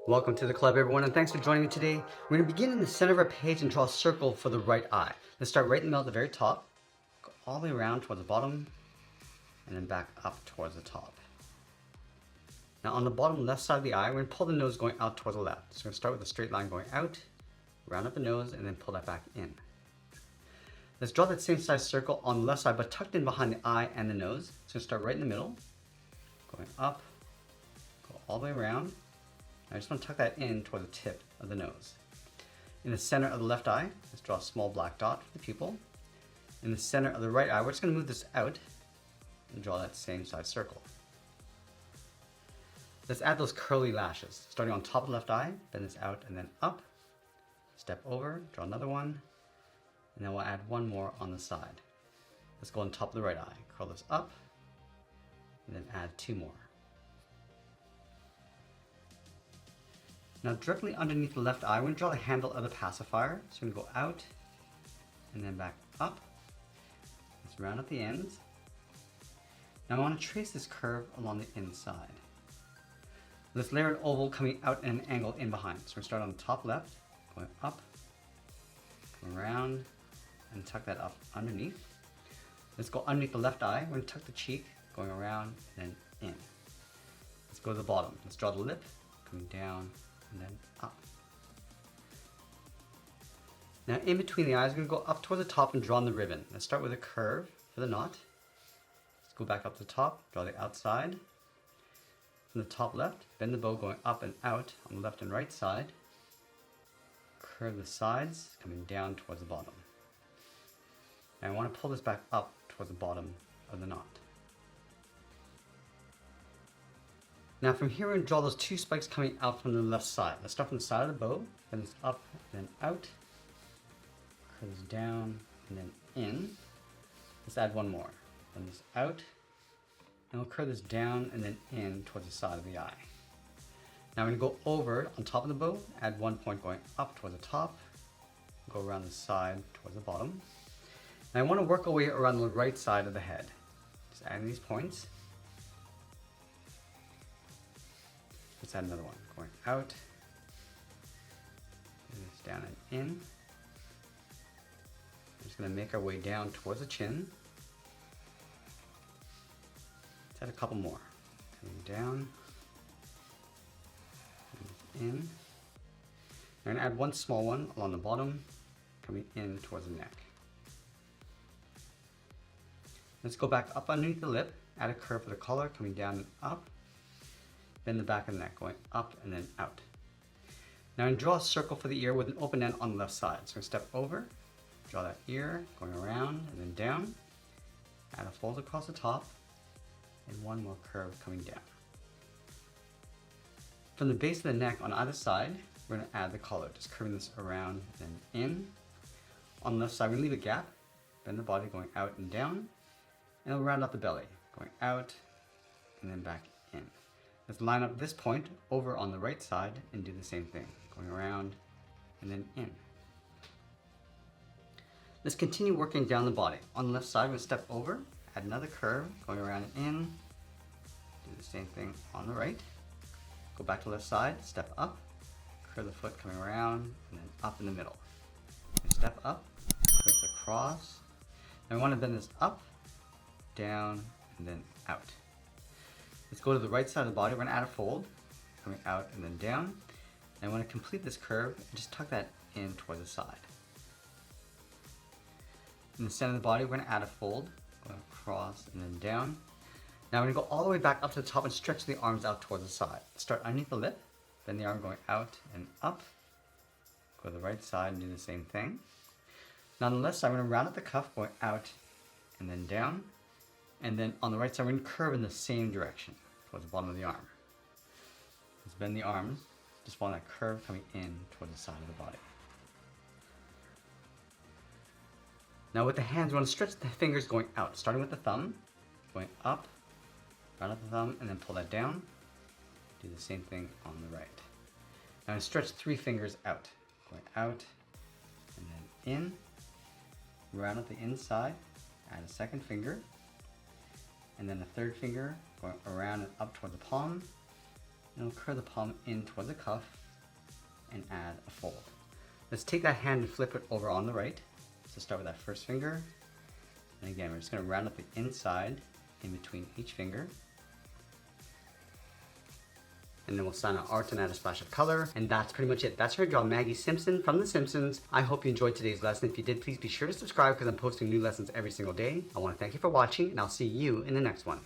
Welcome to the club, everyone, and thanks for joining me today. We're going to begin in the center of our page and draw a circle for the right eye. Let's start right in the middle at the very top, go all the way around towards the bottom, and then back up towards the top. Now on the bottom left side of the eye, we're going to pull the nose going out towards the left. So we're going to start with a straight line going out, round up the nose, and then pull that back in. Let's draw that same size circle on the left side, but tucked in behind the eye and the nose. So we're going to start right in the middle, going up, go all the way around. I just want to tuck that in toward the tip of the nose. In the center of the left eye, let's draw a small black dot for the pupil. In the center of the right eye, we're just going to move this out and draw that same size circle. Let's add those curly lashes. Starting on top of the left eye, bend this out and then up. Step over, draw another one, and then we'll add one more on the side. Let's go on top of the right eye. Curl this up, and then add two more. Now directly underneath the left eye, we're going to draw the handle of the pacifier. So we're going to go out and then back up. Let's round up the ends. Now I want to trace this curve along the inside. Let's layer an oval coming out at an angle in behind. So we're going to start on the top left, going up, going around, and tuck that up underneath. Let's go underneath the left eye. We're going to tuck the cheek, going around and then in. Let's go to the bottom. Let's draw the lip, coming down, and then up. Now in between the eyes, we're going to go up toward the top and draw on the ribbon. Let's start with a curve for the knot. Let's go back up to the top, draw the outside. From the top left, bend the bow going up and out on the left and right side. Curve the sides, coming down towards the bottom. Now I want to pull this back up towards the bottom of the knot. Now from here, we're going to draw those two spikes coming out from the left side. Let's start from the side of the bow, bend this up, then out, curve this down, and then in. Let's add one more. Bend this out, and we'll curve this down and then in towards the side of the eye. Now I'm going to go over on top of the bow, add one point going up towards the top, go around the side towards the bottom. Now I want to work our way around the right side of the head. Just adding these points. Let's add another one, going out, this down and in. We're just going to make our way down towards the chin. Let's add a couple more, coming down, and in. We're going to add one small one along the bottom, coming in towards the neck. Let's go back up underneath the lip, add a curve for the collar, coming down and up. Bend the back of the neck, going up and then out. Now I'm going to draw a circle for the ear with an open end on the left side. So I'm going to step over, draw that ear, going around and then down. Add a fold across the top, and one more curve coming down. From the base of the neck on either side, we're going to add the collar, just curving this around and in. On the left side, we're going to leave a gap, bend the body going out and down, and we'll round up the belly, going out and then back in. Let's line up this point over on the right side and do the same thing, going around and then in. Let's continue working down the body. On the left side, we're going to step over, add another curve, going around and in. Do the same thing on the right. Go back to the left side, step up, curve the foot coming around, and then up in the middle. Step up, curve this across. Now we want to bend this up, down, and then out. Let's go to the right side of the body. We're going to add a fold, coming out and then down. And I want to complete this curve and just tuck that in toward the side. In the center of the body, we're going to add a fold, going across and then down. Now we're going to go all the way back up to the top and stretch the arms out towards the side. Start underneath the lip, bend the arm going out and up. Go to the right side and do the same thing. Now on the left side, we're going to round up the cuff, going out and then down. And then on the right side, we're going to curve in the same direction towards the bottom of the arm. Let's bend the arms, just follow that curve coming in towards the side of the body. Now with the hands, we want to stretch the fingers going out, starting with the thumb, going up, round up the thumb, and then pull that down. Do the same thing on the right. Now stretch 3 fingers out, going out, and then in, round up the inside, add a second finger, and then the third finger going around and up toward the palm, And we'll curve the palm in towards the cuff and add a fold. Let's take that hand and flip it over on the right. So start with that first finger. And again, we're just going to round up the inside in between each finger. And then we'll sign our art and add a splash of color. And that's pretty much it. That's how to draw Maggie Simpson from The Simpsons. I hope you enjoyed today's lesson. If you did, please be sure to subscribe because I'm posting new lessons every single day. I want to thank you for watching, and I'll see you in the next one.